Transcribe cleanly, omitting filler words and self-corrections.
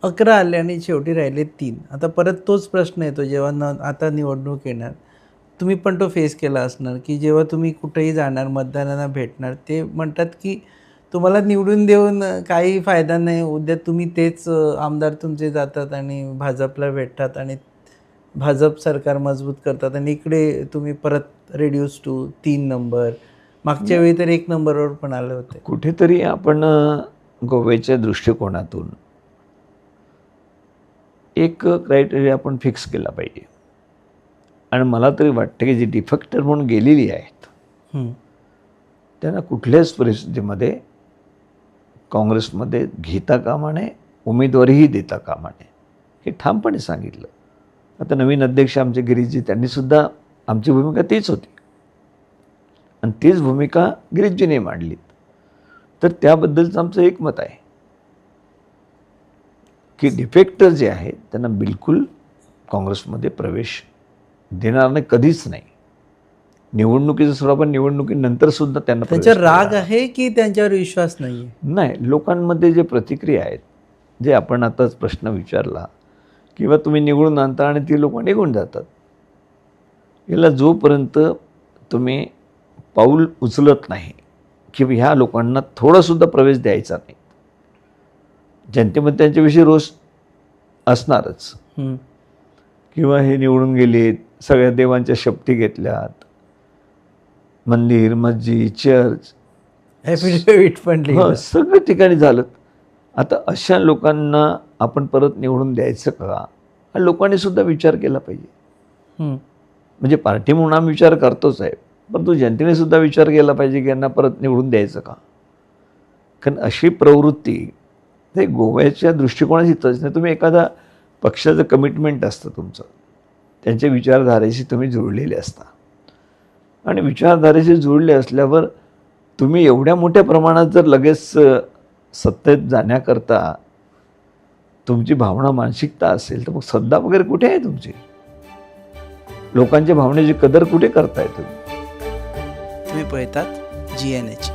11 आले आणि शेवटी राहिले 3. आता परत तोच प्रश्न येतो जेव्हा आता निवडणूक येणार. तुम्ही पण तो फेस केला असणार, की जेव्हा तुम्ही कुठेही जाणार, मतदारांना भेटणार, ते म्हणतात, की तुम्हाला निवडून देऊन काही फायदा नाही. उद्या तुम्ही तेच आमदार तुमचे जातात आणि भाजपला भेटतात आणि भाजप सरकार मजबूत करतात आणि इकडे तुम्ही परत रिड्यूस टू 3 नंबर. मागच्या वेळी तर 1 नंबरवर पण आले होते. कुठेतरी आपण गोव्याच्या दृष्टिकोनातून एक क्रायटेरिया आपण फिक्स केला पाहिजे. आणि मला तरी वाटतं की जी डिफेक्टर म्हणून गेलेली आहेत त्यांना कुठल्याच परिस्थितीमध्ये काँग्रेसमध्ये घेता कामा नये, उमेदवारीही देता कामा नये, हे ठामपणे सांगितलं. आता नवीन अध्यक्ष आमचे गिरीशजी, त्यांनीसुद्धा आमची भूमिका तीच होती आणि तीच भूमिका गिरीशजीने मांडली. तर त्याबद्दलचं आमचं एक मत आहे की डिफेक्टर जे आहेत त्यांना बिलकुल काँग्रेसमध्ये प्रवेश देणार नाही, कधीच नाही. निवडणुकीचं स्वरूप आपण निवडणुकीनंतरसुद्धा त्यांना त्यांच्यावर राग आहे की त्यांच्यावर विश्वास नाही आहे? नाही, लोकांमध्ये जे प्रतिक्रिया आहेत, जे आपण आताच प्रश्न विचारला, किंवा तुम्ही निवडून आणता आणि ती लोक निघून जातात, याला जोपर्यंत तुम्ही पाऊल उचलत नाही की ह्या लोकांना थोडासुद्धा प्रवेश द्यायचा नाही, जनतेमध्ये त्यांच्याविषयी रोष असणारच. किंवा हे निवडून गेलेत, सगळ्या देवांच्या शपथी घेतल्यात, मंदिर, मस्जिद, चर्च, ॲफिडेव्हिट पण लिहिलं, सगळ्या ठिकाणी झालं. आता अशा लोकांना आपण परत निवडून द्यायचं का, हा लोकांनी सुद्धा विचार केला पाहिजे. म्हणजे पार्टी म्हणून आम्ही विचार करतोच आहे, परंतु जनतेने सुद्धा विचार केला पाहिजे की यांना परत निवडून द्यायचं का. कारण अशी प्रवृत्ती ते गोव्याच्या दृष्टिकोनाची तच नाही. तुम्ही एखादा पक्षाचं कमिटमेंट असतं तुमचं, त्यांच्या विचारधारेशी तुम्ही जुळलेले असता आणि विचारधारेशी जुळले असल्यावर तुम्ही एवढ्या मोठ्या प्रमाणात जर लगेच सत्तेत जाण्याकरता तुमची भावना, मानसिकता असेल, तर मग सत्ता वगैरे कुठे आहे तुमची? लोकांच्या भावनेची कदर कुठे करताय तुम्ही? तुम्ही पाहतात GNH.